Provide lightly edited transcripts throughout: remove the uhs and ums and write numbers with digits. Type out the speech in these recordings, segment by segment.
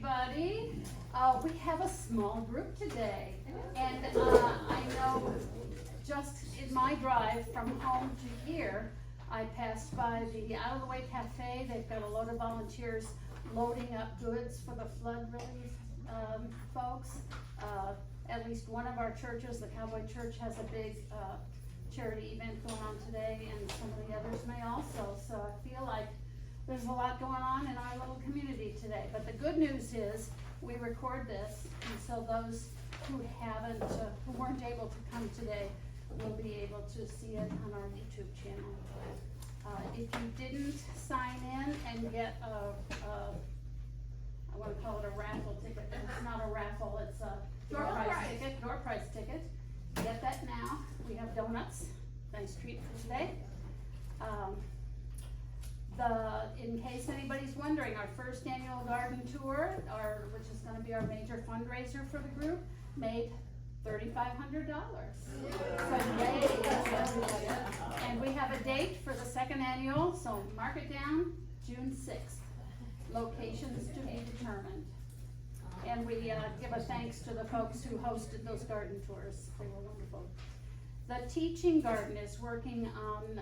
everybody. We have a small group today, and I know just in my drive from home to here, I passed by the Out of the Way Cafe. They've got a load of volunteers loading up goods for the flood relief folks. At least one of our churches, the Cowboy Church, has a big charity event going on today, and some of the others may also. So I feel like there's a lot going on in our little community today. But the good news is we record this, and so those who haven't, who weren't able to come today, will be able to see it on our YouTube channel. If you didn't sign in and get I want to call it a raffle ticket, but it's not a raffle, it's a door prize ticket. Get that now. We have donuts, nice treat for today. In case anybody's wondering, our first annual garden tour, which is going to be our major fundraiser for the group, made $3,500. So yay! And we have a date for the second annual, so mark it down, June 6th. Locations to be determined. And we give a thanks to the folks who hosted those garden tours. They were wonderful. The teaching garden is working on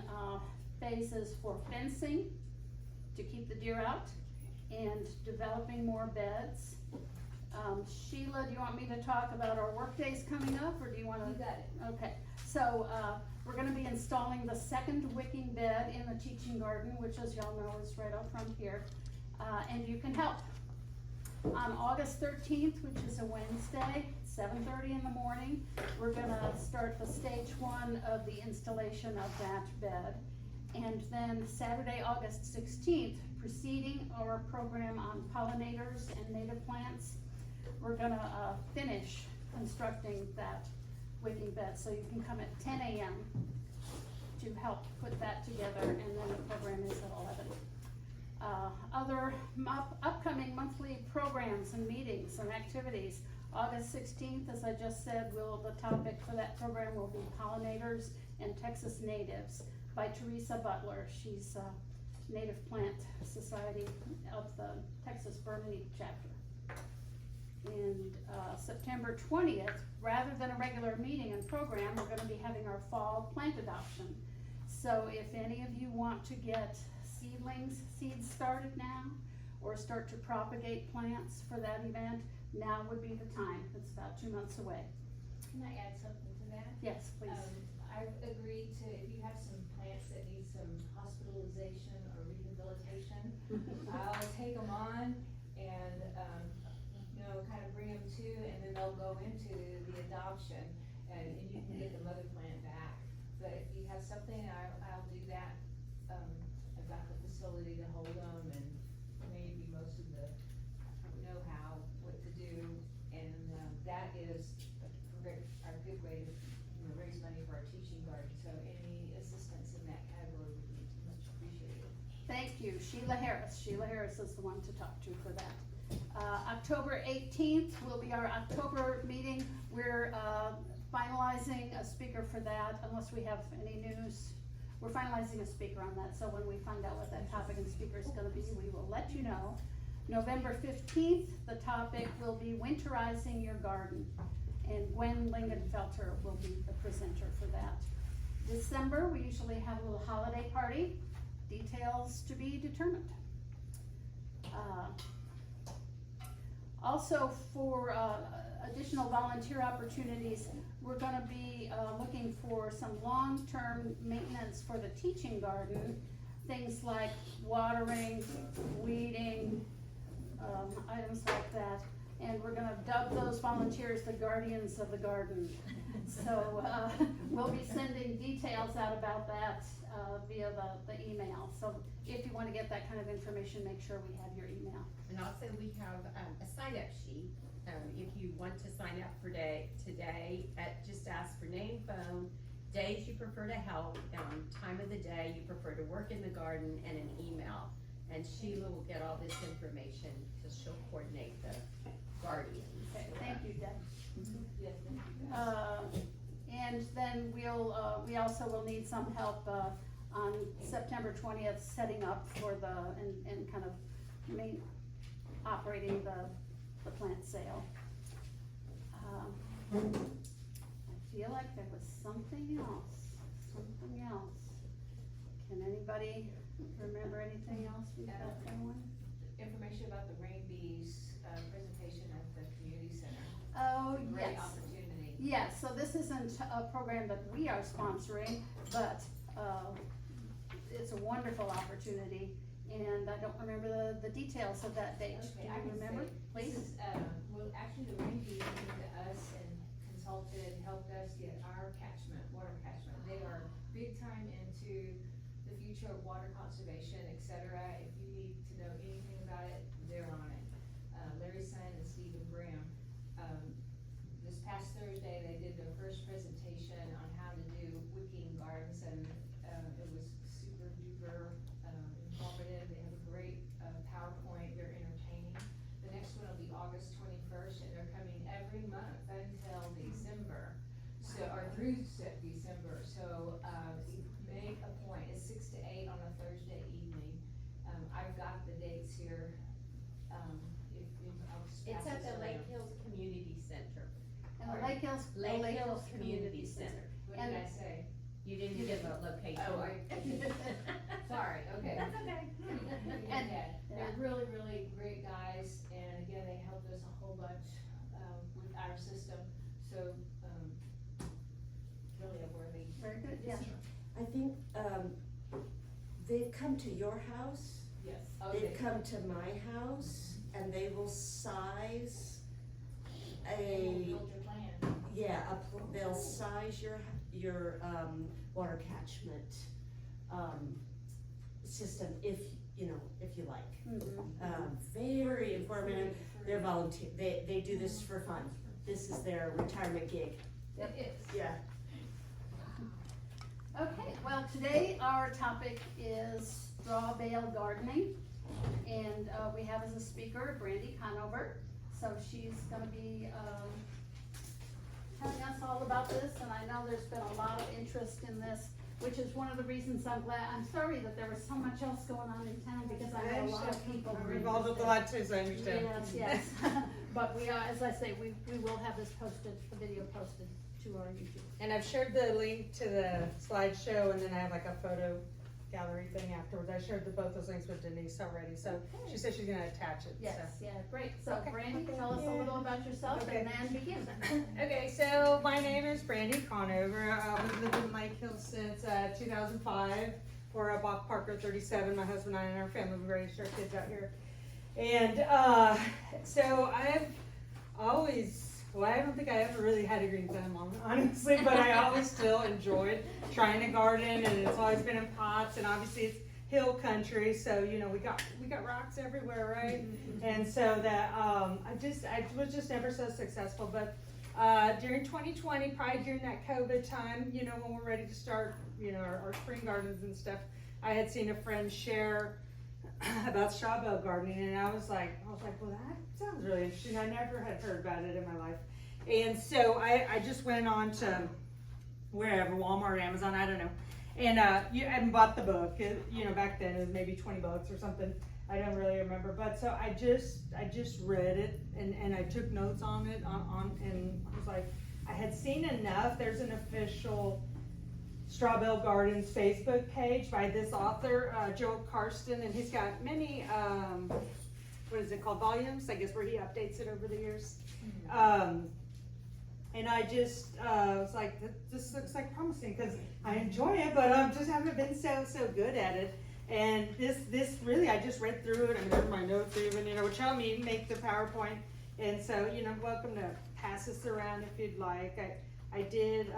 phases for fencing to keep the deer out and developing more beds. Sheila, do you want me to talk about our work days coming up, or do you want to? You got it. Okay, so we're going to be installing the second wicking bed in the teaching garden, which, as y'all know, is right out front here, and you can help. On August 13th, which is a Wednesday, 7:30 in the morning, we're going to start the stage 1 of the installation of that bed. And then Saturday, August 16th, preceding our program on pollinators and native plants, we're going to finish constructing that wicking bed. So you can come at 10 a.m. to help put that together, and then the program is at 11. Other upcoming monthly programs and meetings and activities. August 16th, as I just said, the topic for that program will be pollinators and Texas natives by Teresa Butler. She's Native Plant Society of the Texas Burnley chapter. And September 20th, rather than a regular meeting and program, we're going to be having our fall plant adoption. So if any of you want to get seeds started now, or start to propagate plants for that event, now would be the time. It's about 2 months away. Can I add something to that? Yes, please. I've agreed to, if you have some plants that need some hospitalization or rehabilitation, I'll take them on and, kind of bring them to, and then they'll go into the adoption, and you can get the mother plant back. But if you have something, I'll do that. I've got the facility to hold them, and maybe most of the know-how, what to do, and that is a good way to raise money for our teaching garden. So any assistance in that category would be much appreciated. Thank you, Sheila Harris. Sheila Harris is the one to talk to for that. October 18th will be our October meeting. We're finalizing a speaker for that, unless we have any news. We're finalizing a speaker on that, so when we find out what that topic and speaker is going to be, we will let you know. November 15th, the topic will be winterizing your garden, and Gwen Lingenfelter will be the presenter for that. December, we usually have a little holiday party. Details to be determined. Also, for additional volunteer opportunities, we're going to be looking for some long-term maintenance for the teaching garden. Things like watering, weeding, items like that. And we're going to dub those volunteers the guardians of the garden. So we'll be sending details out about that via the email. So if you want to get that kind of information, make sure we have your email. And also we have a sign-up sheet. If you want to sign up for today, just ask for name, phone, days you prefer to help, time of the day you prefer to work in the garden, and an email. And Sheila will get all this information because she'll coordinate the guardians. Okay, thank you, Deb. Yes, thank you. And then we also will need some help on September 20th, setting up for and kind of operating the the plant sale. I feel like there was something else. Can anybody remember anything else we've got going? Information about the Rain Bees, presentation at the community center. Oh, Great yes. opportunity. Yes, so this isn't a program that we are sponsoring, but, it's a wonderful opportunity, and I don't remember the details of that date. Do Okay, I you can remember, say, please? this is, well, actually, the Rain Bees came to us and consulted, helped us get our water catchment. They are big time into the future of water conservation, et cetera. If you need to know anything about it, they're on it. Larry Sun and Stephen Graham. This past Thursday, they did their first presentation on how to do wicking gardens, and it was super duper informative. They have a great PowerPoint. They're entertaining. The next one will be August 21st, and they're coming every month until December. So, or through December. So, make a point. It's 6 to 8 on a Thursday evening. I've got the dates here. I'll just It's pass at this the around. Lakehills Community Center. And the Lakehills Lakehills Community Center. What did I say? You didn't give a location. Oh, sorry, okay. That's okay. And- They're really, really great guys, and again, they helped us a whole bunch, with our system, so, really a worthy. Very good, yeah. I think, they've come to your house, Yes. they've come to my house, and they will size a, Build your plan. yeah, they'll size your water catchment, system if you like. Mhm. Very informative, Free. they're volunteer, they do this for fun, this is their retirement gig. It is. Yeah. Okay, well, today our topic is straw bale gardening, and we have as a speaker Brandi Conover. So she's gonna be telling us all about this, and I know there's been a lot of interest in this, which is one of the reasons I'm sorry that there was so much else going on in town, because I know a lot of people I'm were involved with a interested. lot too, so I understand. Yes, but we are, as I say, we will have this posted, the video posted to our YouTube. And I've shared the link to the slideshow, and then I have like a photo gallery thing afterwards. I shared both those links with Denise already, so she said she's gonna attach it, Yes, so. yeah, great. So Okay. Brandi, tell us a little about yourself Okay. and then begin. Okay, so my name is Brandi Conover. We've lived in Lakehills since 2005. We're at Bach Parker 37. My husband and I and our family, we raised our kids out here. And so I've always, well, I don't think I ever really had a green thumb on, honestly, but I always still enjoyed trying to garden, and it's always been in pots, and obviously it's hill country, so we got rocks everywhere, right? And so that I was just never so successful. But during 2020, probably during that COVID time, when we're ready to start, our spring gardens and stuff, I had seen a friend share about straw bale gardening, and I was like, well, that sounds really interesting. I never had heard about it in my life, and so I just went on to wherever, Walmart, Amazon, I don't know. And bought the book. Back then it was maybe $20 or something. I don't really remember. But so I just read it and I took notes on it and I was like, I had seen enough. There's an official Straw Bale Gardens Facebook page by this author, Joe Karsten, and he's got many what is it called, volumes, I guess, where he updates it over the years. And I just was like, this looks like promising, because I enjoy it, but I just haven't been so good at it. And this really, I just read through it. I mean, there's my notes even, which helped me make the PowerPoint. And so, welcome to pass this around if you'd like. I did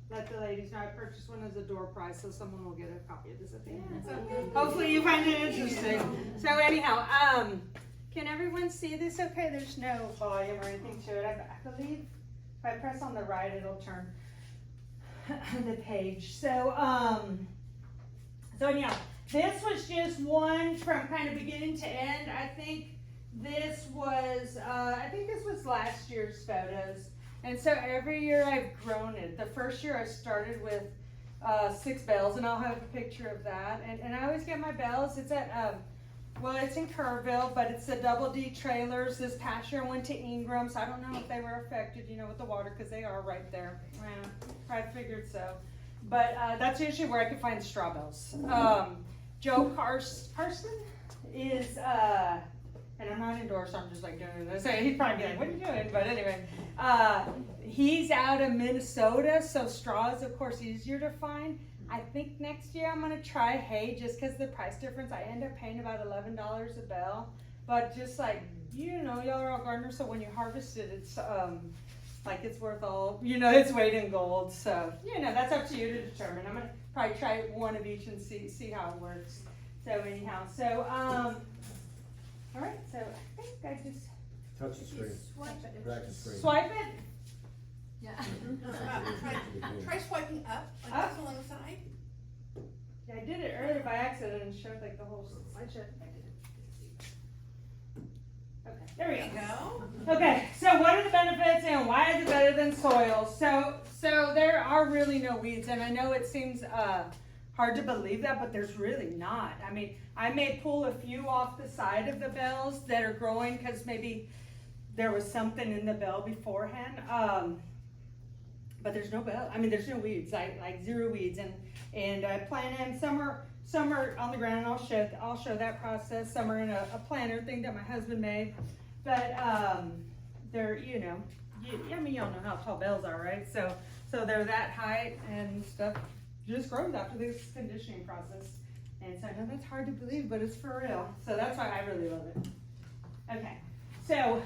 let the ladies know I purchased one as a door prize, so someone will get a copy of this at the end. So hopefully you find it interesting. So anyhow, can everyone see this okay? There's no volume or anything to it. I believe if I press on the right, it'll turn the page. So anyhow, this was just one from kind of beginning to end. I think this was last year's photos. And so every year I've grown it. The first year I started with 6 bales, and I'll have a picture of that. And I always get my bales. It's at Well, it's in Kerrville, but it's the double D trailers. This past year went to Ingram, so I don't know if they were affected, with the water, because they are right there. I figured so. But that's usually where I can find the straw bales. Joe Carson is, and I'm not endorsed, I'm just like doing this. He'd probably be like, what are you doing? But anyway, he's out of Minnesota, so straw is of course easier to find. I think next year I'm gonna try hay just because the price difference. I end up paying about $11 a bale, but just like y'all are all gardeners, so when you harvest it, it's like it's worth all its weight in gold. So that's up to you to determine. I'm gonna probably try one of each and see how it works. So anyhow, all right. So I think I just Touch the screen. Drag the screen. swipe it. Yeah. Try swiping up, like Up. this along the side. Yeah, I did it earlier by accident and showed like the whole slideshow. Okay, there we There you go. go. Okay, so what are the benefits and why is it better than soil? So there are really no weeds, and I know it seems hard to believe that, but there's really not. I mean, I may pull a few off the side of the bales that are growing because maybe there was something in the bale beforehand. But there's no bale. I mean, there's no weeds, like zero weeds, and I plant them. Some are on the ground. I'll show that process. Some are in a planter thing that my husband made. But they're I mean, y'all know how tall bales are, right? So they're that height and stuff just grows after this conditioning process. And so I know that's hard to believe, but it's for real. So that's why I really love it. Okay. So,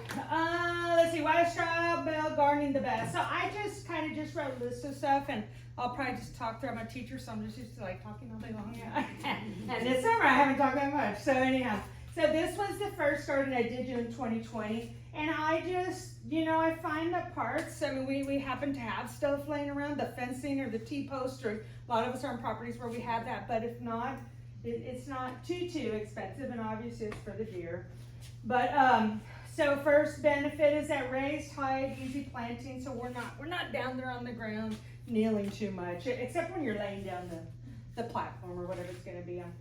let's see, why is straw bale gardening the best? So I just kind of wrote a list of stuff, and I'll probably just talk through. I'm a teacher, so I'm just used to like talking all day long. And this summer I haven't talked that much. So anyhow, so this was the first garden I did do in 2020, and I just, I find the parts. I mean, we happen to have stuff laying around, the fencing or the T-post, or a lot of us are on properties where we have that, but if not, it's not too expensive, and obviously it's for the deer. But so first benefit is that raised height, easy planting, so we're not down there on the ground kneeling too much, except when you're laying down the platform or whatever it's going to be on.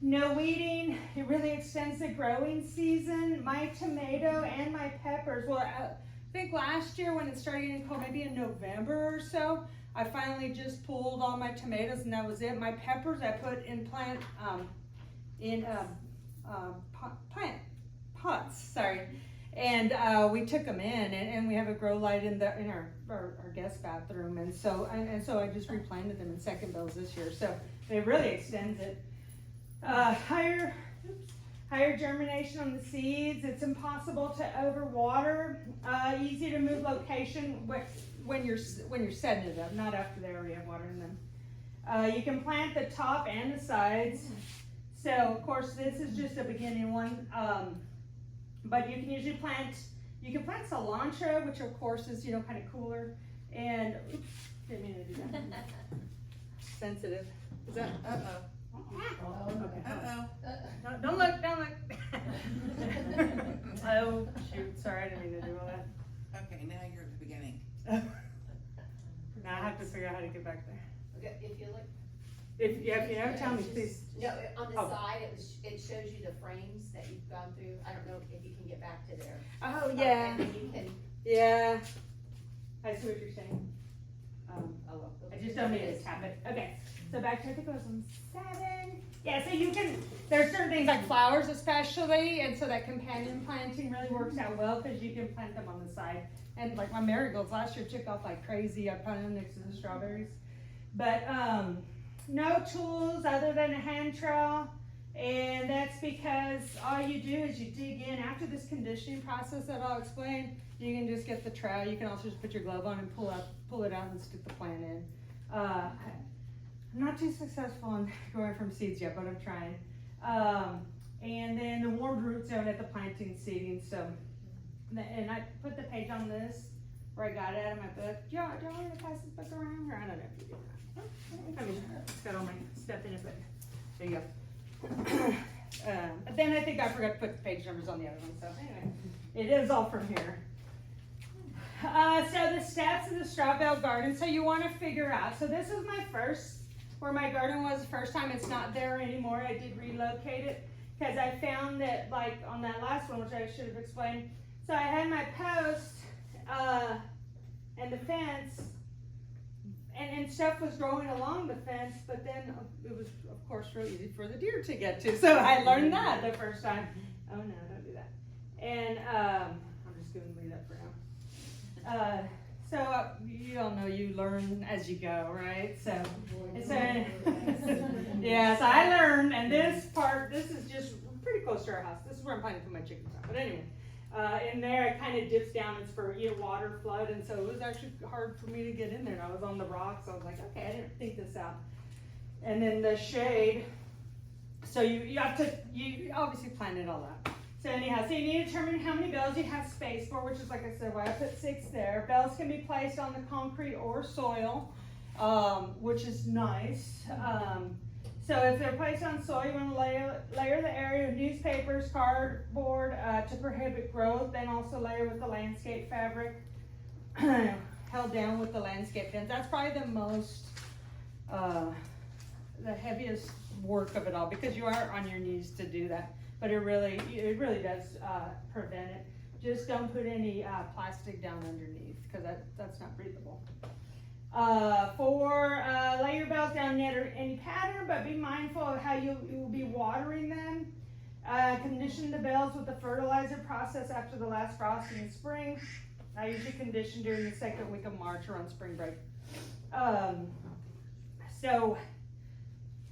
No weeding. It really extends the growing season. My tomato and my peppers. Well, I think last year when it started getting cold, maybe in November or so, I finally just pulled all my tomatoes and that was it. My peppers I put in plant pots. Sorry. And we took them in, and we have a grow light in our guest bathroom, and so I just replanted them in second bales this year. So it really extends it. Higher germination on the seeds. It's impossible to overwater. Easy to move location when you're setting it up, not after they already have water in them. You can plant the top and the sides. So of course this is just a beginning one. But you can usually plant cilantro, which of course is, kind of cooler. And, oops, didn't mean to do that. Sensitive. Is that, Uh-oh. don't look. Oh, shoot, sorry, I didn't mean to do all that. Okay, now you're at the beginning. Now I have to figure out how to get back there. Okay, if you look. If you ever tell me, please. No, on the Oh. side, it shows you the frames that you've gone through. I don't know if you can get back to there. Oh, yeah. And then you can, Yeah. I see what you're saying. well. I just don't need to tap it. Okay, so back to, I think it was on 7. Yeah, so you can, there's certain things like flowers especially, and so that companion planting really works out well because you can plant them on the side. And like my marigolds last year took off like crazy. I planted them next to the strawberries. But no tools other than a hand trowel. And that's because all you do is you dig in. After this conditioning process that I'll explain, you can just get the trowel. You can also just put your glove on and pull it out and stick the plant in. I'm not too successful in growing from seeds yet, but I'm trying. And then the warmed root zone at the planting seeding. So, and I put the page on this where I got it out of my book. Do y'all want me to pass this book around? Or I don't know if you do. I mean, it's got all my stuff in it, but there you go. But then I think I forgot to put the page numbers on the other one. So anyway, it is all from here. So the steps of the straw bale garden. So you want to figure out. So this is my first, where my garden was the first time. It's not there anymore. I did relocate it. because I found that, like, on that last one, which I should have explained, so I had my post, and the fence, and stuff was growing along the fence, but then it was, of course, really easy for the deer to get to, so I learned that the first time. Oh no, don't do that. And, I'm just gonna leave that for now. So you all know you learn as you go, right? So, yeah, so I learned, and this is just pretty close to our house. This is where I'm planning to put my chickens out. But anyway, in there it kind of dips down. It's for water flood, and so it was actually hard for me to get in there. And I was on the rocks. I was like, okay, I didn't think this out. And then the shade. So you obviously plan it all out. So anyhow, so you need to determine how many bells you have space for, which is, like I said, why I put 6 there. Bells can be placed on the concrete or soil, which is nice. So if they're placed on soil, you want to layer the area with newspapers, cardboard to prohibit growth, then also layer with the landscape fabric, held down with the landscape fence. That's probably the most, the heaviest work of it all, because you are on your knees to do that. But it really does prevent it. Just don't put any plastic down underneath, because that's not breathable. Lay your bells down in any pattern, but be mindful of how you will be watering them. Condition the bells with the fertilizer process after the last frost in the spring. I usually condition during the second week of March around spring break. So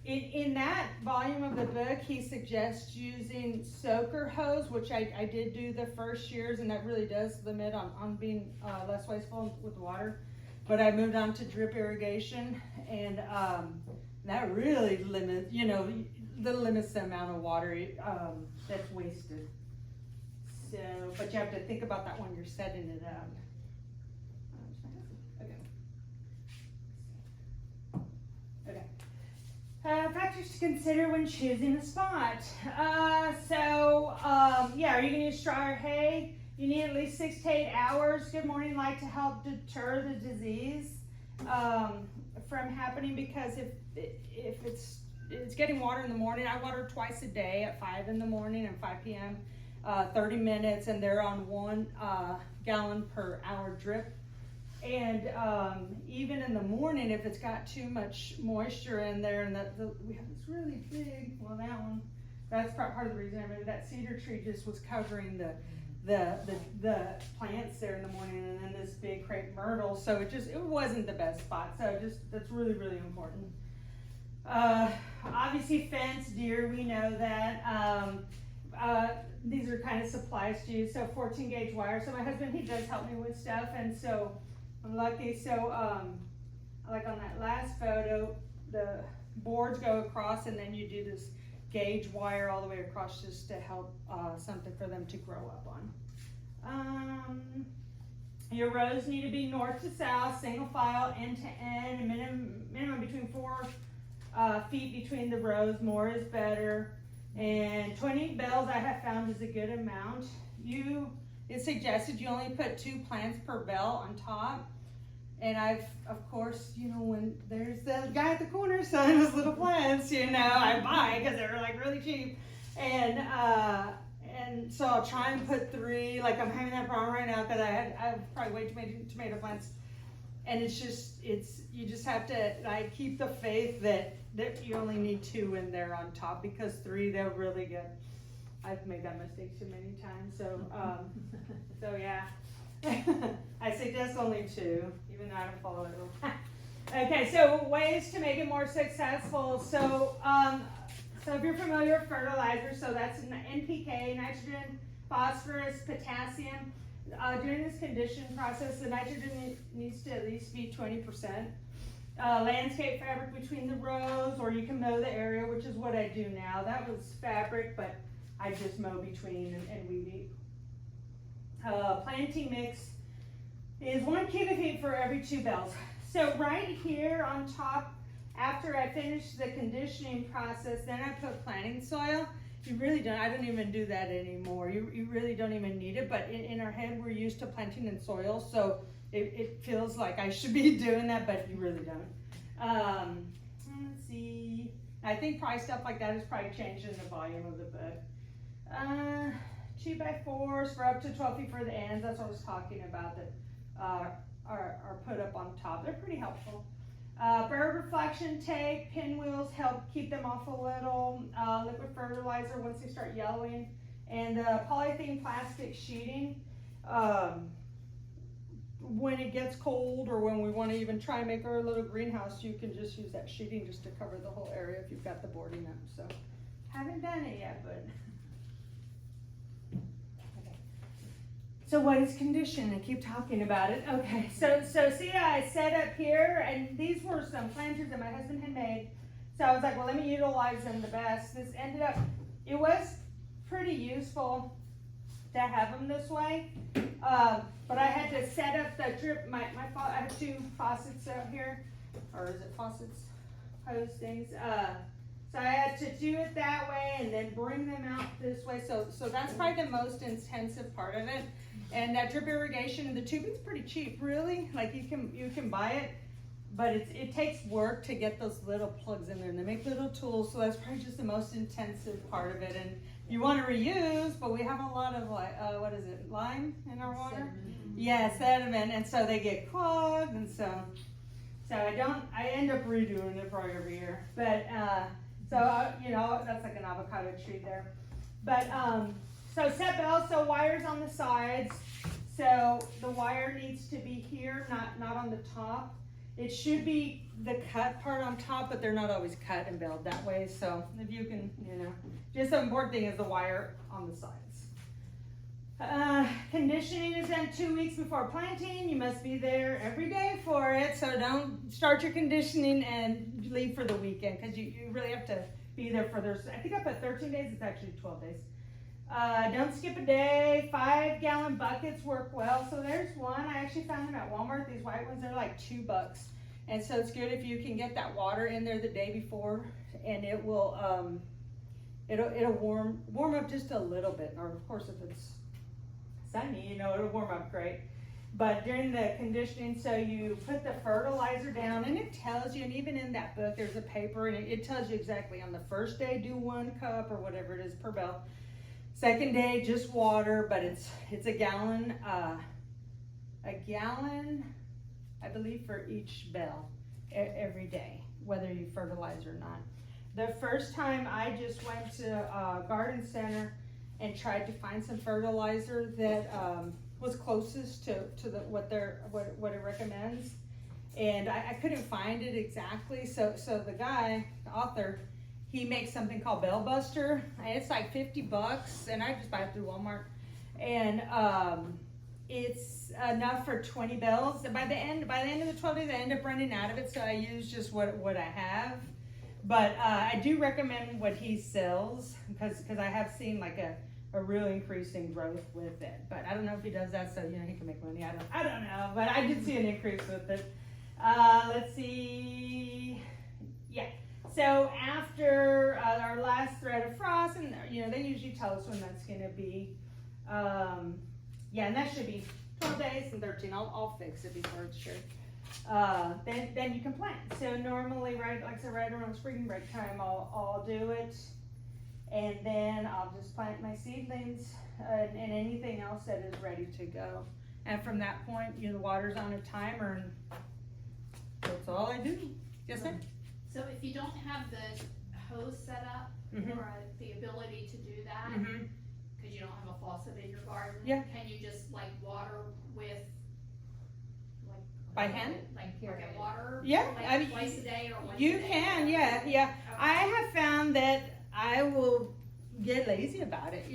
in that volume of the book, he suggests using soaker hose, which I did do the first years, and that really does limit on being less wasteful with water. But I moved on to drip irrigation, and that really limits the amount of water that's wasted. So, but you have to think about that when you're setting it up. Factors to consider when choosing a spot. Are you gonna use straw or hay? You need at least 6 to 8 hours. Good morning light to help deter the disease from happening, because if it's getting water in the morning, I water twice a day at 5 in the morning and 5 p.m. 30 minutes, and they're on 1 gallon per hour drip. And even in the morning, if it's got too much moisture in there, and we have this really big, that's part of the reason I moved. That cedar tree just was covering the plants there in the morning, and then this big crepe myrtle, so it wasn't the best spot. So that's really, really important. Obviously fence, deer, we know that. These are kind of supplies to use. So 14 gauge wire. So my husband, he does help me with stuff, and so I'm lucky. So like on that last photo, the boards go across, and then you do this gauge wire all the way across, just to help something for them to grow up on. Your rows need to be north to south, single file, end to end, and minimum between 4 feet between the rows. More is better. And 20 bells I have found is a good amount. It's suggested you only put 2 plants per bell on top. And I've, of course, when there's the guy at the corner selling those little plants, I buy because they're like really cheap. And so I'll try and put 3, like I'm having that problem right now because I have probably way too many tomato plants. And you just have to like keep the faith that you only need 2 in there on top, because 3, they'll really get, I've made that mistake too many times. So yeah. I suggest only 2, even though I don't follow it real. Okay, so ways to make it more successful. So if you're familiar with fertilizer, so that's NPK, nitrogen, phosphorus, potassium. During this condition process, the nitrogen needs to at least be 20%. Landscape fabric between the rows, or you can mow the area, which is what I do now. That was fabric, but I just mow between and weed eat. Planting mix is 1 cubic feet for every 2 bells. So right here on top, after I finish the conditioning process, then I put planting soil. You really don't, I don't even do that anymore. You really don't even need it, but in our head, we're used to planting in soil, so it feels like I should be doing that, but you really don't. Let's see. I think probably stuff like that is probably changing the volume of the book. 2x4s for up to 12 feet for the ends. That's what I was talking about, that are put up on top. They're pretty helpful. Bird reflection tape, pinwheels help keep them off a little. Liquid fertilizer once they start yellowing. And polythene plastic sheeting. When it gets cold, or when we want to even try and make our little greenhouse, you can just use that sheeting just to cover the whole area if you've got the boarding up. So, haven't done it yet, but. Okay. So what is condition? I keep talking about it. Okay, so see, I set up here, and these were some planters that my husband had made. So I was like, well, let me utilize them the best. This ended up, it was pretty useful to have them this way. But I had to set up the drip, I have 2 faucets out here, or is it faucets, hose things. So I had to do it that way and then bring them out this way. So that's probably the most intensive part of it. And that drip irrigation, the tubing's pretty cheap, really. Like you can buy it, but it takes work to get those little plugs in there, and they make little tools. So that's probably just the most intensive part of it. And you want to reuse, but we have a lot of what is it, lime in our water? Sediment. Yeah, sediment, and so they get clogged, and so I end up redoing it probably every year. But that's like an avocado tree there. But so set belts, so wires on the sides. So the wire needs to be here, not on the top. It should be the cut part on top, but they're not always cut and bailed that way. So if you can, just the important thing is the wire on the sides. Conditioning is done 2 weeks before planting. You must be there every day for it. So don't start your conditioning and leave for the weekend, because you really have to be there for I think I put 13 days, it's actually 12 days. Don't skip a day. 5-gallon buckets work well. So there's one. I actually found them at Walmart. These white ones, they're like $2. And so it's good if you can get that water in there the day before, and it will it'll warm up just a little bit. Or of course if it's sunny, it'll warm up great. But during the conditioning, so you put the fertilizer down, and it tells you, and even in that book there's a paper, and it tells you exactly on the first day do 1 cup or whatever it is per bale. Second day, just water, but it's a gallon, I believe, for each bale every day, whether you fertilize or not. The first time I just went to Garden Center and tried to find some fertilizer that was closest to what it recommends, and I couldn't find it exactly. So the guy, the author, he makes something called Bale Buster, and it's like $50, and I just buy it through Walmart, and it's enough for 20 bales. And by the end of the 12 days, I end up running out of it, so I use just what I have. But I do recommend what he sells, because I have seen like a real increase in growth with it. But I don't know if he does that so he can make money. I don't know, but I did see an increase with it. Let's see. Yeah. So after our last threat of frost, and they usually tell us when that's gonna be. And that should be 12 days and 13. I'll fix it before it's sure. Then you can plant. So normally, right around spring break time, I'll do it, and then I'll just plant my seedlings and anything else that is ready to go. And from that point, the water's on a timer, and that's all I do. Yes, ma'am. So if you don't have the hose set up, or the ability to do that, because you don't have a faucet in your garden, can you just water with by hand? Get water? Twice a day or once you a day? can, yeah. Okay. I have found that I will get lazy about it,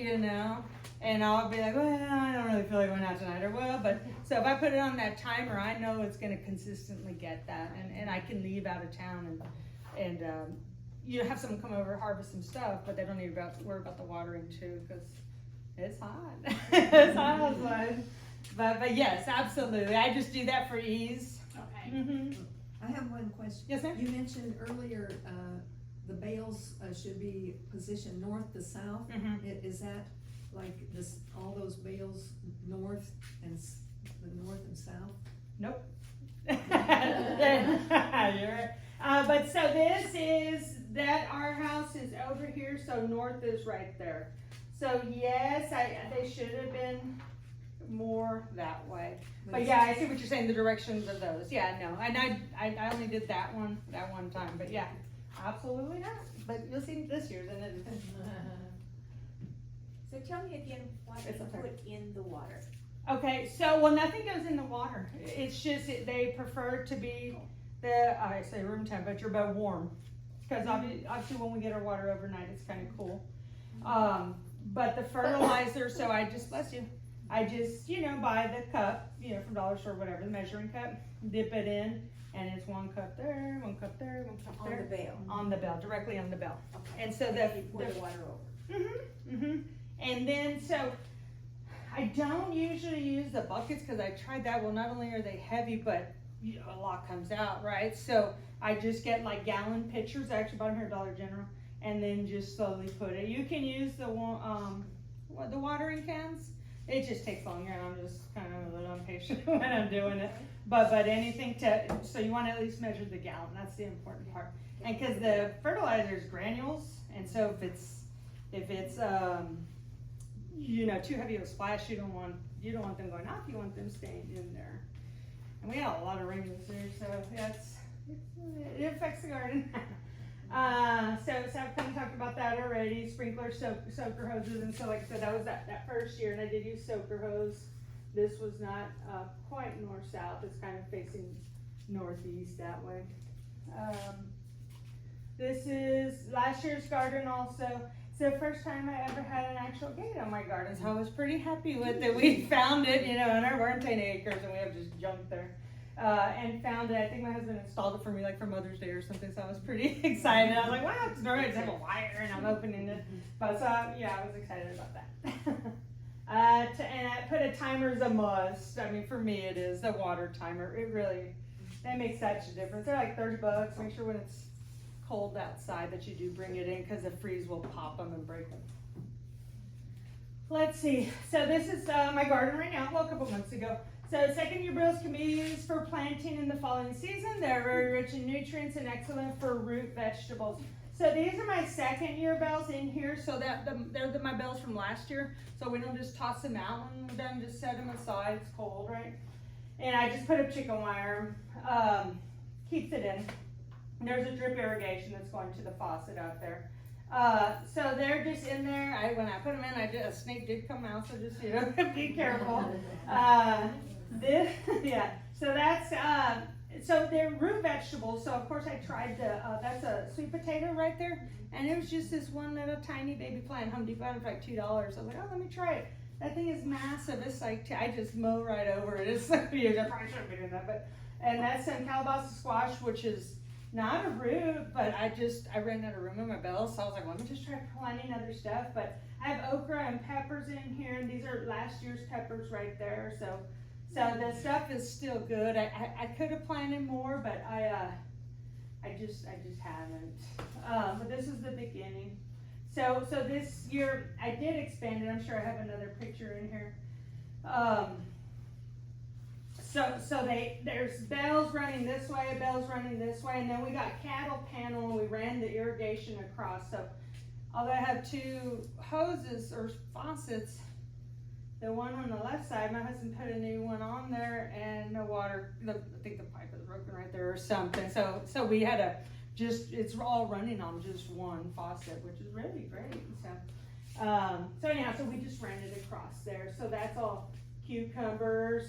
and I'll be like, well, I don't really feel like going out tonight, but so if I put it on that timer, I know it's going to consistently get that, and I can leave out of town and have someone come over, harvest some stuff, but they don't need to worry about the watering too, because it's hot. It's hot. But yes, absolutely. I just do that for ease. Okay. I have one question. Yes, ma'am. You mentioned earlier the bales should be positioned north to south. Is that like this? All those bales north and the north and south? Nope. You're right. But so this is that our so north is right there. So yes, they should have been more that way. But yeah, I see what you're saying, the directions of those. Yeah, no, and I only did that one time, but yeah, absolutely not. But you'll see this year's and it. So tell me again, what It's you okay. put in the water? Okay, so, well, nothing goes in the water. It's just, they prefer to be I say room temperature, but warm. Cause obviously when we get our water overnight, it's kinda cool. But the fertilizer, so I just, bless you, I just, buy the cup, from dollar store, whatever, the measuring cup, dip it in, and it's 1 cup there, 1 cup there, 1 cup On there. the bale? On the bell, directly on the bell. Okay. And so You pour the water over? And then, so, I don't usually use the buckets, cause I tried that, well, not only are they heavy, but, a lot comes out, right? So, I just get like gallon pitchers, I actually bought them here at Dollar General, and then just slowly put it. You can use the watering cans, it just takes longer, and I'm just kind of a little impatient when I'm doing it. But anything so you wanna at least measure the gallon, that's the important part. And cause the fertilizer is granules, and so if it's too heavy of a splash, you don't want them going off, you want them staying in there. And we had a lot of rain this year, so it affects the garden. So I've kind of talked about that already, sprinklers, soaker hoses, and so like I said, that was that first year, and I did use soaker hose. This was not quite north-south, it's kind of facing northeast that way. This is last year's garden also. It's the first time I ever had an actual gate on my garden, so I was pretty happy with it. We found it, in our weren't 10 acres, and we have just junk there. And found it, I think my husband installed it for me like for Mother's Day or something, so I was pretty excited. I was like, wow, it's normally I just have a wire and I'm opening it. But so, yeah, I was excited about that. And I put a timer as a must. I mean, for me it is, the water timer. That makes such a difference. They're like $30. Make sure when it's cold outside that you do bring it in, because the freeze will pop them and break them. Let's see, so this is my garden right now, well, a couple months ago. So second year bills can be used for planting in the following season. They're very rich in nutrients and excellent for root vegetables. So these are my second year bells in here, so they're my bells from last year. So we don't just toss them out when we're done, just set them aside, it's cold, right? And I just put up chicken wire, keeps it in. There's a drip irrigation that's going to the faucet out there. So they're just in there. When I put them in, a snake did come out, so just, be careful. So that's, so they're root vegetables. So of course I tried that's a sweet potato right there. And it was just this one little tiny baby plant. Home Depot for like $2. I was like, oh, let me try it. That thing is massive. It's like, I just mow right over it. It's so huge. I probably shouldn't be doing that, and that's some calabaza squash, which is not a root, but I ran out of room in my bells, so I was like, let me just try planting other stuff. But I have okra and peppers in here, and these are last year's peppers right there. So the stuff is still good. I could have planted more, but I just haven't. But this is the beginning. So this year I did expand it. I'm sure I have another picture in here. So there's bells running this way, bells running this way, and then we got cattle panel, and we ran the irrigation across. So although I have 2 hoses or faucets, the one on the left side, my husband put a new one on there, and the water, I think the pipe is broken right there or something. So we had it's all running on just one faucet, which is really great. So anyhow, so we just ran it across there. So that's all cucumbers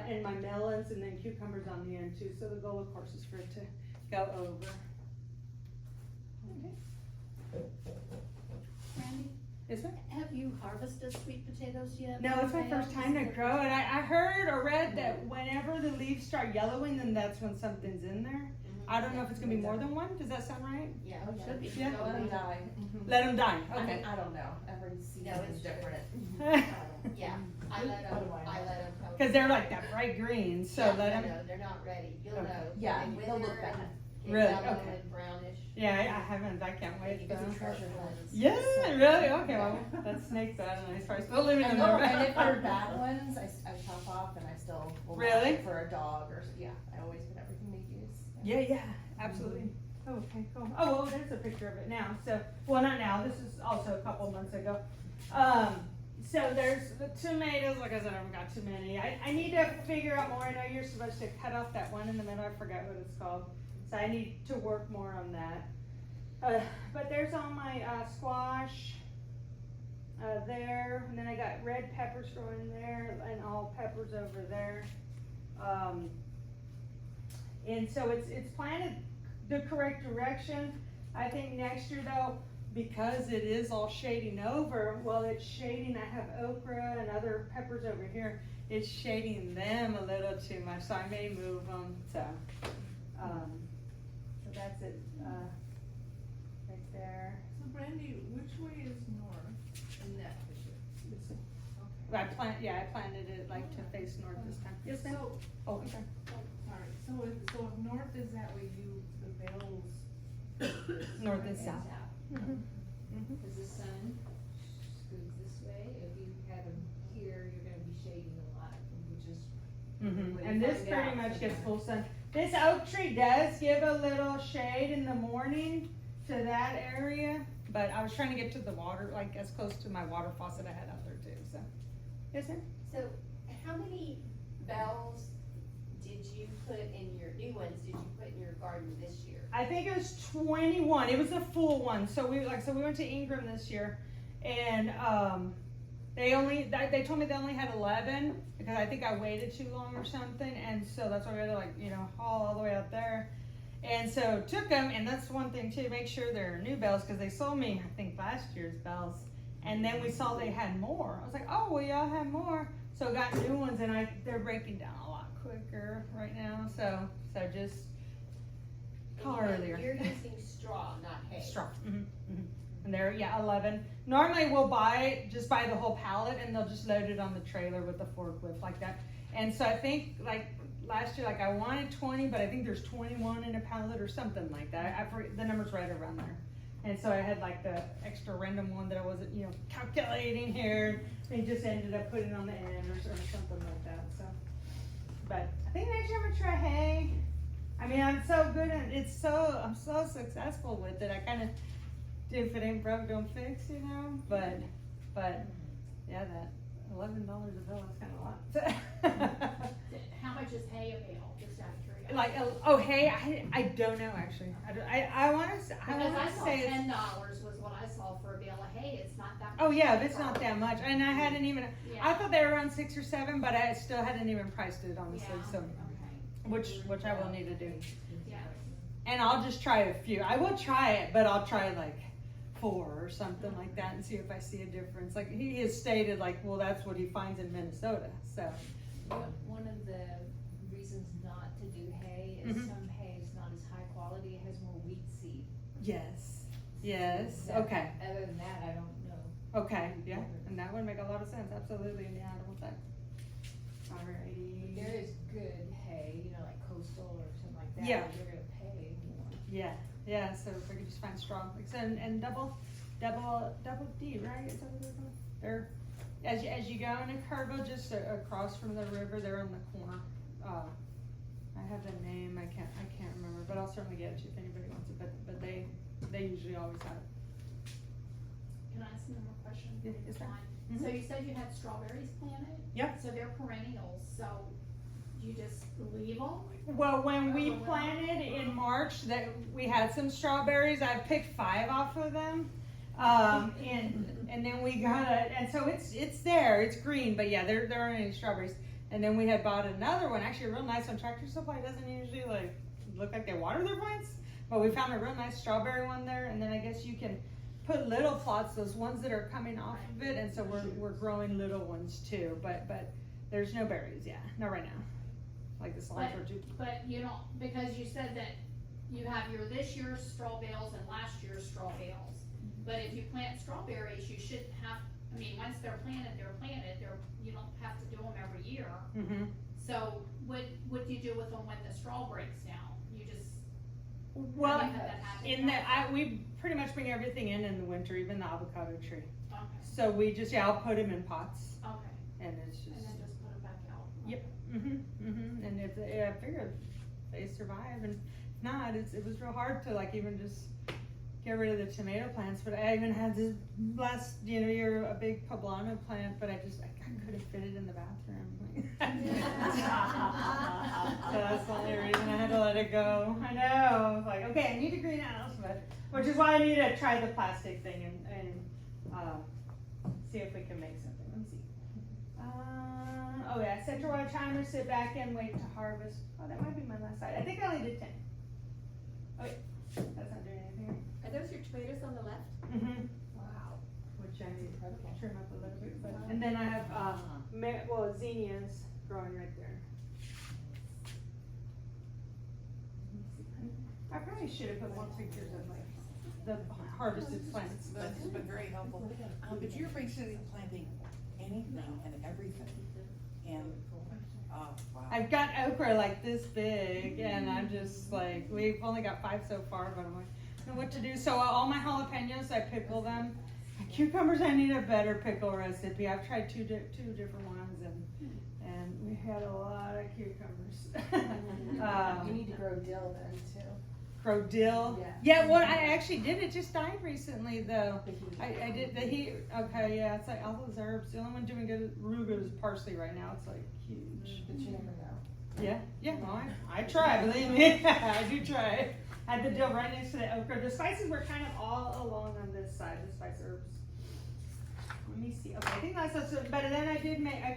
and my melons, and then cucumbers on the end too. So the goal, of course, is for it to go over. Okay. Randy, Is it? have you harvested sweet potatoes yet? No, it's my first time to grow it. I heard or read that whenever the leaves start yellowing, then that's when something's in there. I don't know if it's gonna be more than one. Does that sound right? Yeah, it should be. Yeah. Let them die. Let them die. I Okay. mean, I don't know, every season it's is different. Yeah, I let them go. Because they're like that bright green, so Yeah, let them. no, they're not ready, you'll Okay. know. Yeah, They they'll look wither bad. and get Really? yellow Okay. and brownish. Yeah, I haven't. I can't wait. It's a treasure hunt. Yeah, really? Okay, well, that snake's bad, and I probably still living in there. And if they're bad ones, I chop off and I still will Really? buy for a dog or, yeah, I always put everything they use. Yeah, absolutely. Okay, cool. Oh, well, there's a picture of it now, so, well, not now, this is also a couple months ago. So there's the tomatoes, like I said, I haven't got too many. I need to figure out more. I know you're supposed to cut off that one in the middle, I forgot what it's called. So I need to work more on that. But there's all my squash there, and then I got red peppers growing there, and all peppers over there. And so it's planted the correct direction. I think next year though, because it is all shading over, well, it's shading, I have okra and other peppers over here, it's shading them a little too much, so I may move them, so that's it, right there. So Brandi, which way is north in that picture? I planted it like to face north this time. Yes, ma'am? So, Oh, okay. sorry, so if north is that way, the Bales. North and south. Cause the sun goes this way, if you have them here, you're gonna be shading a lot, which is. what you And this find pretty out much gets sometimes. full sun. This oak tree does give a little shade in the morning to that area, but I was trying to get to the water, like as close to my water faucet I had out there too, so. Yes, ma'am? So how many bells did you put in your, new ones did you put in your garden this year? I think it was 21. It was a full one. So we went to Ingram this year, and they told me they only had 11 because I think I waited too long or something, and so that's why we had to haul all the way out there. And so took them, and that's one thing too, make sure they're new bells because they sold me I think last year's bells, and then we saw they had more. I was like, oh well, y'all have more, so got new ones, and they're breaking down a lot quicker right now. So just. Call earlier. You're using straw, not hay. Straw. And they're 11. Normally we'll buy the whole pallet and they'll just load it on the trailer with the forklift like that. And so I think like last year, like I wanted 20, but I think there's 21 in a pallet or something like that. I forget, the number's right around there. And so I had like the extra random one that I wasn't, calculating here. And just ended up putting on the end or something like that. So, but I think next year I'm gonna try hay. I mean, I'm so good at I'm so successful with it. I kind of, if it ain't broke, don't fix, But yeah, that $11 a bill is kind of a lot. How much is hay a bale, just out of curiosity? Hay, I don't know actually. I want to Because I saw say it's, $10 was what I saw for a bale of hay, it's not that much. oh yeah, it's not that much. And I hadn't even, I Yeah. thought they were around 6 or 7, but I still hadn't even priced it honestly. Yeah, So, okay. which I will need to do. Yeah. And I'll just try a few. I will try it, but I'll try like 4 or something like that and see if I see a difference. Like he has stated, like, well, that's what he finds in Minnesota. So One of the reasons not to do hay is some hay is not as high quality, it has more wheat seed. yes, okay, Other than that, I don't know. okay, yeah, and that would make a lot of sense. Absolutely, yeah, I don't want that. Alrighty. There is good hay, like coastal or something like that. Yeah. They're gonna pay more. Yeah. So if I could just find strong, and double D, right? Is that what they're called? They're as you go in a Kerrville, just across from the river, they're on the corner. I have the name. I can't remember, but I'll certainly get it to you if anybody wants it. But they usually always have it. Can I ask another question? Yeah, yes, ma'am. Fine. So you said you had strawberries planted? Yep. So they're perennials, so you just leave them? Well, when we planted in March, that we had some strawberries. I picked 5 off of them, and then we got it, and so it's there. It's green, but yeah, there aren't any strawberries. And then we had bought another one, actually a real nice one. Tractor Supply doesn't usually look like they water their plants, but we found a real nice strawberry one there. And then I guess you can put little plots, those ones that are coming off of it, and so we're growing little ones too. But there's no berries, not right now. Like the cilantro too. But you don't, because you said that you have this year's straw bales and last year's straw bales. But if you plant strawberries, you shouldn't have, once they're planted, you don't have to do them every year. Mm-hmm. So what do you do with them when the straw breaks down? You just, Well, have you had that happen? we pretty much bring everything in the winter, even the avocado tree. Okay, So we just, I'll put them in pots, okay, and it's just. and then just put them back out. Yep. And I figure they survive, and if not, it was real hard to like even just get rid of the tomato plants, but I even had this last, year, a big poblano plant, but I couldn't fit it in the bathroom. So that's the only reason I had to let it go. I know, I was like, okay, I need a greenhouse, which is why I need to try the plastic thing and see if we can make something. Let me see. Oh yeah, central water timer, sit back and wait to harvest. Oh, that might be my last side. I think I only did 10. Oh wait, that's not doing anything. Are those your tomatoes on the left? Mm-hmm. Wow. Which I need to trim up a little bit, but, and then I have, zinnias growing right there. I probably should have put more pictures of like the harvested plants. That's been very helpful. But you're basically planting anything and everything. And, wow. I've got okra like this big, and I'm just like, we've only got 5 so far, but I'm like, I don't know what to do. So all my jalapenos, I pickle them. My cucumbers, I need a better pickle recipe. I've tried two different ones, and we had a lot of cucumbers. You need to grow dill then too. Grow dill? Yeah, well, I actually did. It just died recently, though. I did the heat. Okay, yeah, it's like all those herbs. The only one doing good rhubarb is parsley right now. It's like huge. But you never know. Yeah, well, I try, believe me. I do try. I had the dill right next to the okra. The spices were kind of all along on this side, the spice herbs. Let me see. Okay, I think that's but then I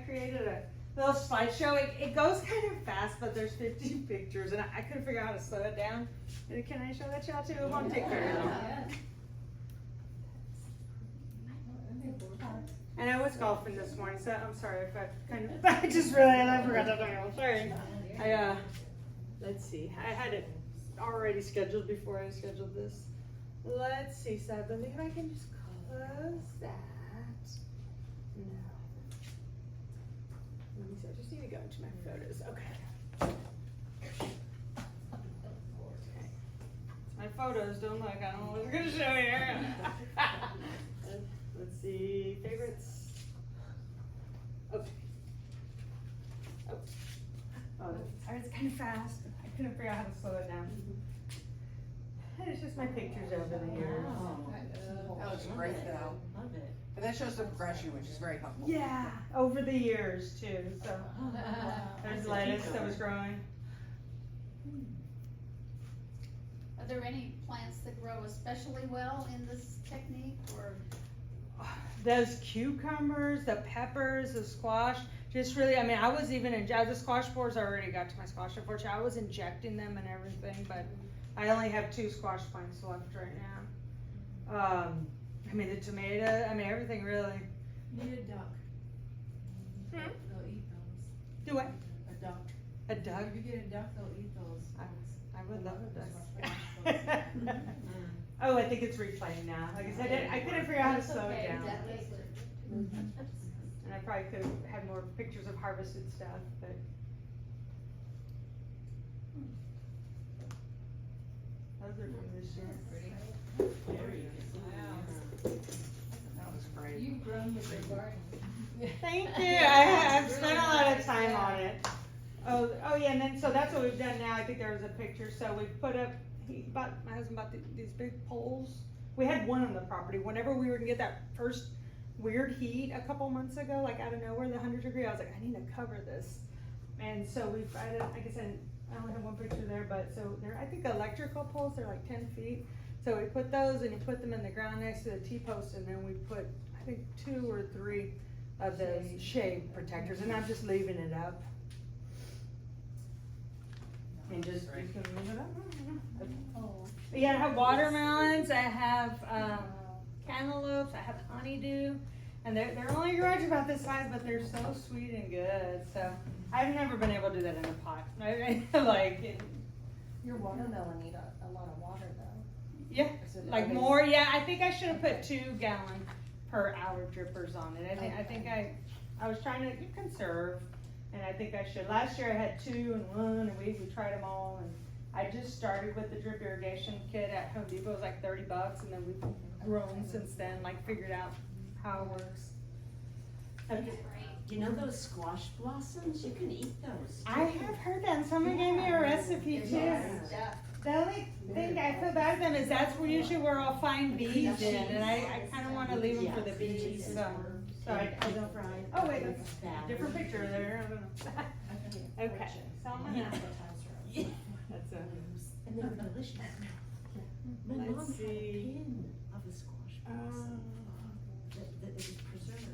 created a little slideshow. It goes kind of fast, but there's 50 pictures, and I couldn't figure out how to slow it down. Can I show that y'all too? It won't take very long. And I was golfing this morning, so I'm sorry if I just realized I forgot that I'm sorry. Let's see. I had it already scheduled before I scheduled this. Let's see. So I believe I can just close that. No. Let me see. I just need to go into my photos. Okay. My photos don't look. I don't know what it's gonna show here. Let's see. Favorites. Okay. Oh, it's kind of fast. I couldn't figure out how to slow it down. It's just my pictures over the years. That looks great though. Love it. And that shows the progression, which is very helpful. Yeah, over the years too. So there's lettuce that was growing. Are there any plants that grow especially well in this technique, or? Those cucumbers, the peppers, the squash, just really, I mean, I was even the squash boards, I already got to my squash, unfortunately. I was injecting them and everything, but I only have 2 squash plants left right now. I mean, the tomato, I mean, everything really. Need a duck. They'll eat those. Do what? A duck. A duck? If you get a duck, they'll eat those. I would love a duck. Oh, I think it's replaying now. Like I said, I couldn't figure out how to slow it down. And I probably could have had more pictures of harvested stuff, but. Those are from this year. That was great. You've grown with your garden. Thank you. I've spent a lot of time on it. Oh yeah, and then so that's what we've done now. I think there was a picture. So we put up. My husband bought these big poles. We had one on the property. Whenever we were gonna get that first weird heat a couple months ago, like out of nowhere, the 100-degree, I was like, I need to cover this. And so we, like I said, I only have one picture there, but so they're, I think electrical poles, they're like 10 feet. So we put those and you put them in the ground next to the T-post, and then we put, I think 2 or 3 of the shade protectors, and I'm just leaving it up. And just, you can leave it up. Yeah, I have watermelons, I have cantaloupes, I have honeydew, and they're only growing about this size, but they're so sweet and good. So I've never been able to do that in a pot. I like it. Your watermelon need a lot of water though. Yeah, like more. Yeah, I think I should have put 2 gallon per hour drippers on it. I think I was trying to conserve, and I think I should. Last year I had 2 and 1, and we tried them all, and I just started with the drip irrigation kit at Home Depot. It was like $30, and then we've grown since then, like figured out how it works. Okay. You know those squash blossoms? You can eat those. I have heard that, and someone gave me a recipe too. Yeah. The only thing I feel bad with them is that's where usually where I'll find bees in, and I kinda wanna leave them for the bees, so I don't. Oh, wait, that's a different picture there, I don't know. Okay, so I'm gonna. That's a. And they're delicious. My Let's mom had a see. pin of a squash blossom that is preserved.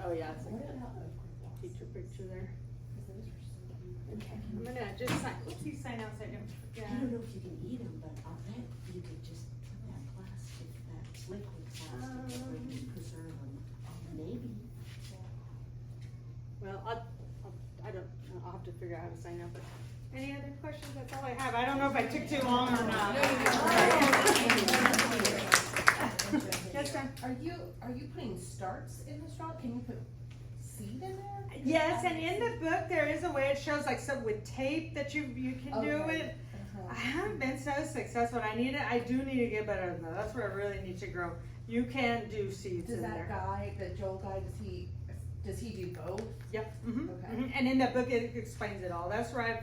Oh, yeah, it's a teacher picture there. Okay, I'm gonna just sign out so I don't I forget. don't know if you can eat them, but I'll bet you could just put that plastic, that liquid plastic, where you preserve them. Maybe. Well, I'll have to figure out how to sign up, but any other questions? That's all I have. I don't know if I took too long or not. Yes, ma'am. Are you putting starts in the straw? Can you put seed in there? Yes, and in the book, there is a way it shows like some with tape that you can do Okay. it. I haven't been so successful. I do need to get better than that. That's where I really need to grow. You can do seeds Does in that there. guy, the Joel guy, does he do both? Yep. Okay. And in that book, it explains it all. That's why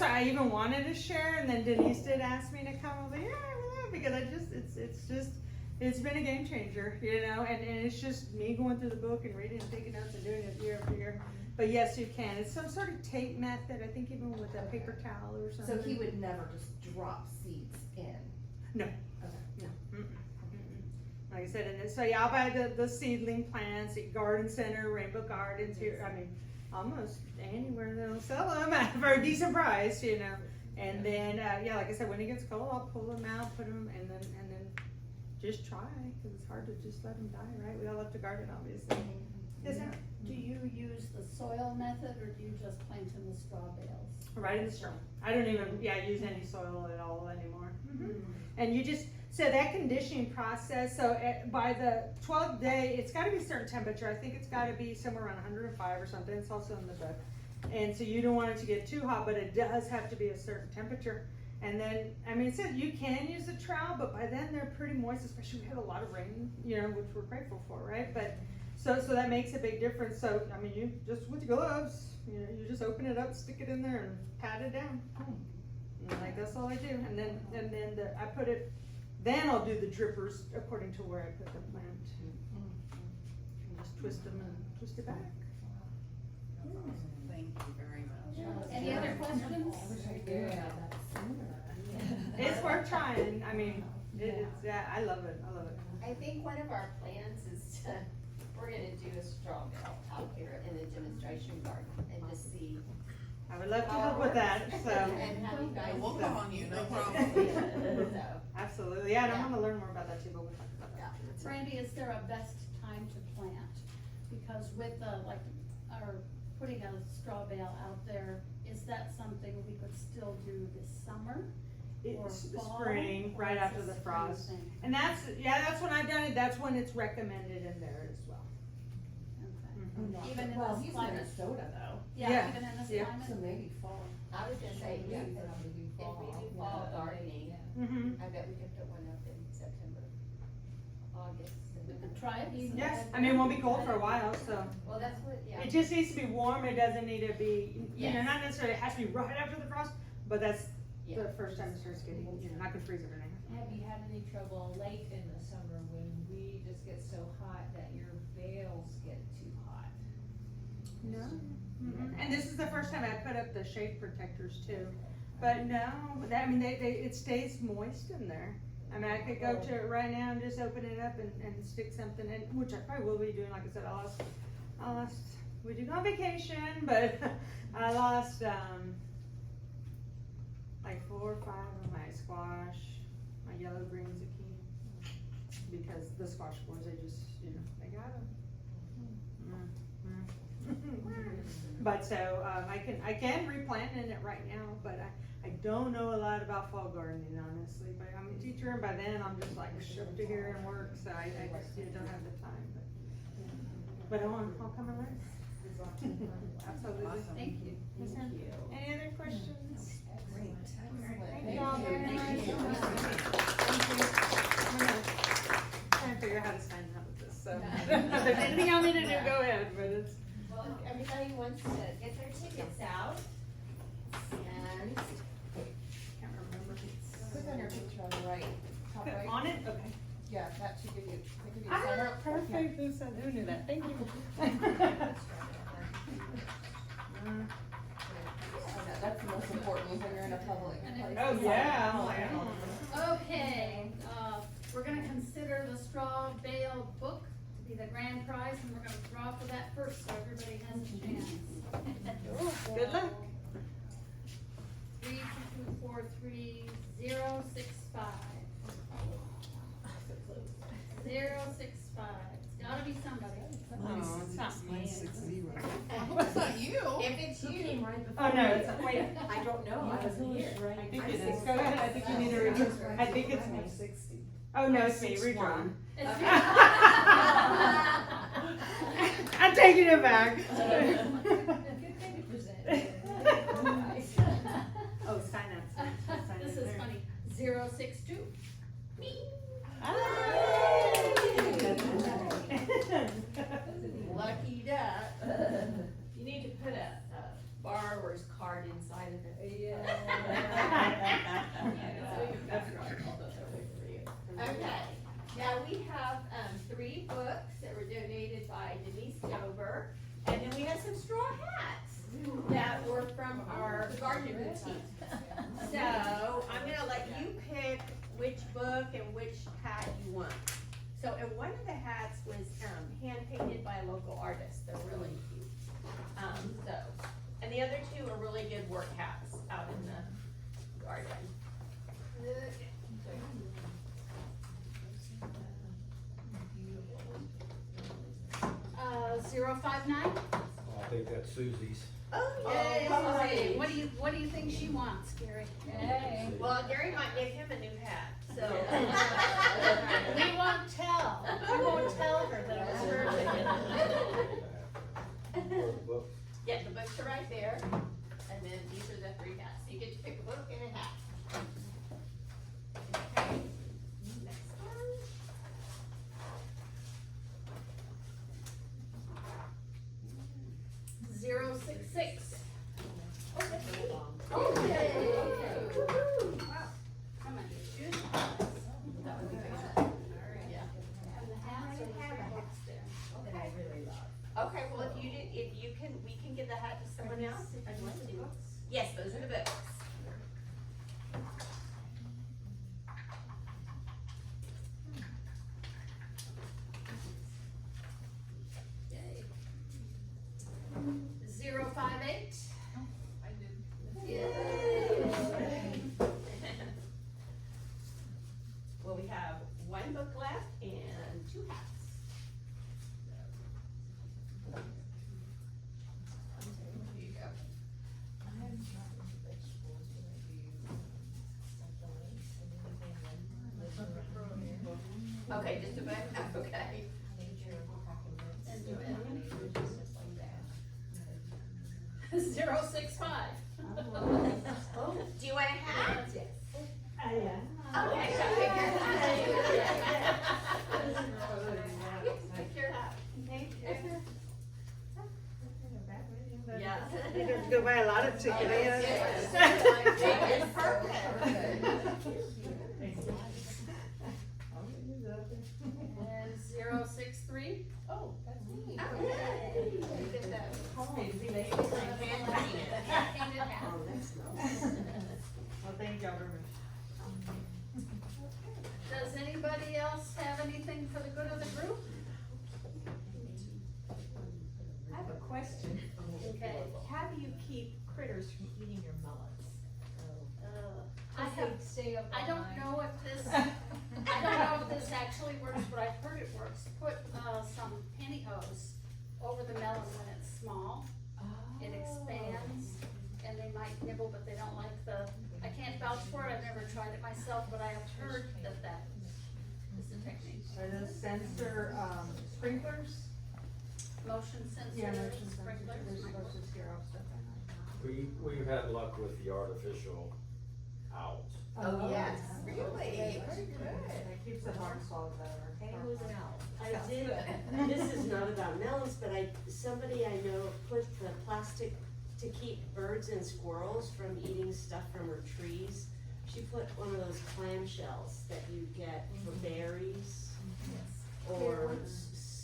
I even wanted to share, and then Denise did ask me to come. I was like, yeah, I will, because it's been a game changer, you know, and it's just me going through the book and reading and taking notes and doing it year after year. But yes, you can. It's some sort of tape method, I think even with a paper towel or something. So he would never just drop seeds in? No. Okay. No. Like I said, and so yeah, I'll buy the seedling plants at Garden Center, Rainbow Gardens here. I mean, almost anywhere they'll sell them for a decent price, you know. And then yeah, like I said, when it gets cold, I'll pull them out, put them, and then just try, because it's hard to just let them die, right? We all love to garden, obviously. Yes, ma'am? Do you use the soil method, or do you just plant in the straw bales? Right in the straw. I don't even use any soil at all anymore. And you just, so that conditioning process, so by the 12th day, it's got to be a certain temperature. I think it's got to be somewhere around 105 or something. It's also in the book. And so you don't want it to get too hot, but it does have to be a certain temperature. And then, I mean, it says you can use a trowel, but by then they're pretty moist, especially we had a lot of rain, you know, which we're grateful for, right? But so that makes a big difference. So, I mean, you just with your gloves, you know, you just open it up, stick it in there, and pat it down. And like that's all I do. And then I put it. Then I'll do the drippers according to where I put the plant. And just twist them and twist it back. Thank you very much. Any other questions? It's worth trying. I mean, it's yeah, I love it. I love it. I think one of our plans is to, we're gonna do a straw bale out here in the demonstration garden and just see. I would love to help with that. So And have you guys. We'll call on you, no problem. So, absolutely, yeah. And I want to learn more about that too. But we'll talk about that. Brandy, is there a best time to plant? Because with putting a straw bale out there, is that something we could still do this summer? Or It's fall, spring, or right is after it the spring frost. thing? And that's when I've done it. That's when it's recommended in there as well. Okay. Even in Well, this he's in climate? Minnesota though, Yeah. Even in this Yeah. climate? so maybe fall. I was gonna say, Yeah, if we probably do fall. do fall gardening, Mm-hmm. I bet we could put one up in September, August. We could try it. You Yes, know, I mean it won't be cold for a while, so Well, that's what, yeah. it just needs to be warm. It doesn't need to be, you know, Yes. not necessarily. It has to be right after the frost, but that's Yeah. the first time it starts getting, you know, not gonna freeze everything. Have you had any trouble late in the summer when we just get so hot that your bales get too hot? No. And this is the first time I put up the shade protectors too. But no, I mean, it stays moist in there. I mean, I could go to it right now and just open it up and stick something in, which I probably will be doing. Like I said, I lost, we did go on vacation, but I lost, like 4 or 5 of my squash, my yellow green zucchini. Because the squash boards, they just, you know, they got them. But so, I can replant in it right now, but I don't know a lot about fall gardening, honestly, but I'm a teacher, and by then I'm just like shoved to here and work, so I just don't have the time, but I'll come and learn. Absolutely. Thank you. Yes, ma'am. Any other questions? Great. Thank you all very much. Thank you. I'm gonna try and figure out how to sign up with this, so. If there's anything y'all need to do, go ahead, but it's. Well, if everybody wants to get their tickets out, and Can't remember. said, who knew that? Thank you. That's the most important when you're in a public place. Oh, yeah. Okay, we're gonna consider the straw bale book to be the grand prize, and we're gonna draw for that first, so everybody has a chance. Good luck. 32243 065. It's gotta be somebody. Mine's 960. That's not you. If it's Who you. came right before? Oh, no, me? it's, wait, I don't know, I wasn't here. I think it is. Go ahead, I think you need to redraw. I think it's me. 60. Oh, no, it's me, redraw. It's I'm taking it back. Good thing to present. Oh, sign up. This is funny. 062. Me. Lucky duck. You need to put a borrower's card inside of it. Okay, now we have, 3 books that were donated by Denise Conover, and then we have some straw hats that were from our garden boutique. So, I'm gonna let you pick which book and which hat you want. So, and one of the hats was, hand painted by a local artist, they're really cute. And the other 2 are really good work hats out in the garden. 059. I think that's Susie's. Oh, Yay. yay! What do you think she wants, Gary? Hey. Well, Gary might give him a new hat, so. We won't tell. We won't tell her that it was her. Or the book. Yeah, the books are right there, and then these are the 3 hats, so you get to pick a book and a hat. Okay, next one. Zero 66. Okay. Wow. Come on, shoot. That would be good. Yeah. And the hats are the books there. That I really love. Okay, well, if you can, we can give the hat to someone else if you want to. Yes, those are the books. Yay. 058. I did. Yay. Well, we have 1 book left and 2 hats. Here you go. Okay, just a book, okay. And do it. 065. Do you want a hat? Yes. Okay. Pick your hat. Thank you. Yeah. You have to go buy a lot of tickets. It's perfect. And 063. Oh, that's neat. Okay. Look at that. Hand-painted. Painted hat. Oh, that's nice. Well, thank y'all very much. Does anybody else have anything for the good of the group? I have a question. Okay. How do you keep critters from eating your melons? I have, Stay up I all don't night. know if this, I don't know if this actually works, but I've heard it works. Put, some pantyhose over the melon when it's small. It expands, and they might nibble, but they don't like the, I can't vouch for it, I've never tried it myself, but I have heard that that is the technique. Are those sensor, sprinklers? Motion Yeah, sensor motion sensors. They're sprinklers. supposed to scare off stuff. We've had luck with the artificial owls. Oh, yes, really? Very Very good. good. It keeps the barn swallow better. Hey, who's an owl? I did, this is not about melons, but somebody I know put the plastic to keep birds and squirrels from eating stuff from her trees. She put one of those clam shells that you get for berries or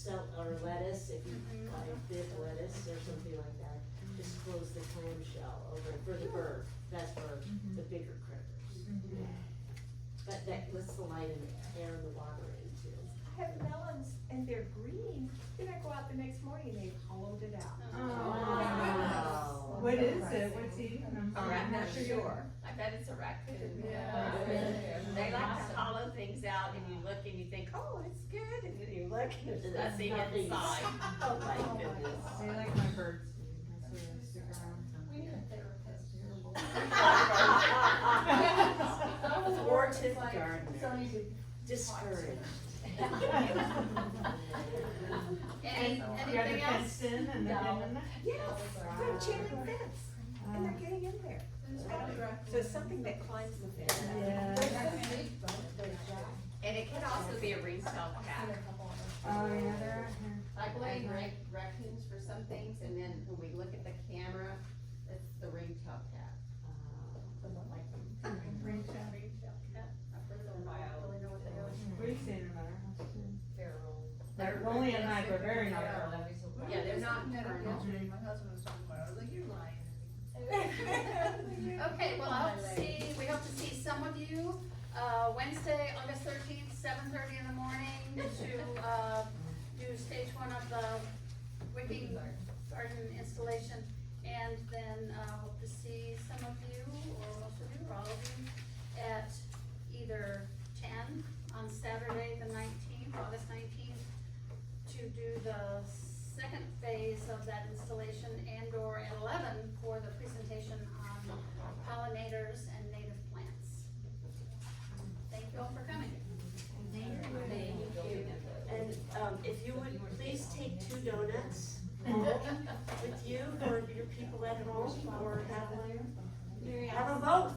or lettuce, if you Mhm. buy bit lettuce or something like that, just close the clamshell over for the bird, that's for the bigger critters. But that lets the light and the air and the water in too. I have melons and they're green, then I go out the next morning and they've hollowed it out. Wow. What is it? What's he? I'm not sure, I bet it's a raccoon. They like to hollow things out and you look and you think, oh, it's good, and then you look and there's nothing inside. Oh my goodness. They like my birds. That's where they stick around. We need a therapist. Thwarted gardener, discouraged. Anything else? Fenced in and then in there? Yes, they're chain link fence, and they're getting in there. So it's something that climbs the fence. Yeah. And it could also be a ring-tailed cat. Oh, yeah, they're out here. I blame raccoons for some things, and then when we look at the camera, it's the ring-tailed cat. Ring tail. We've seen them at our house too. They're only at night, but very nocturnal. Yeah, they're not nocturnal. My husband was talking about it, I was like, you're lying. Okay, well, we hope to see some of you, Wednesday, August 13th, 7:30 in the morning to, do stage 1 of the wicking garden installation. And then, hope to see some of you, or most of you, or all of you, at either 10 on Saturday, the 19th, August 19th, to do the second phase of that installation, and or at 11 for the presentation on pollinators and native plants. Thank you all for coming. Thank you. And, if you would please take 2 donuts home with you for your people at home, or have one, have them both.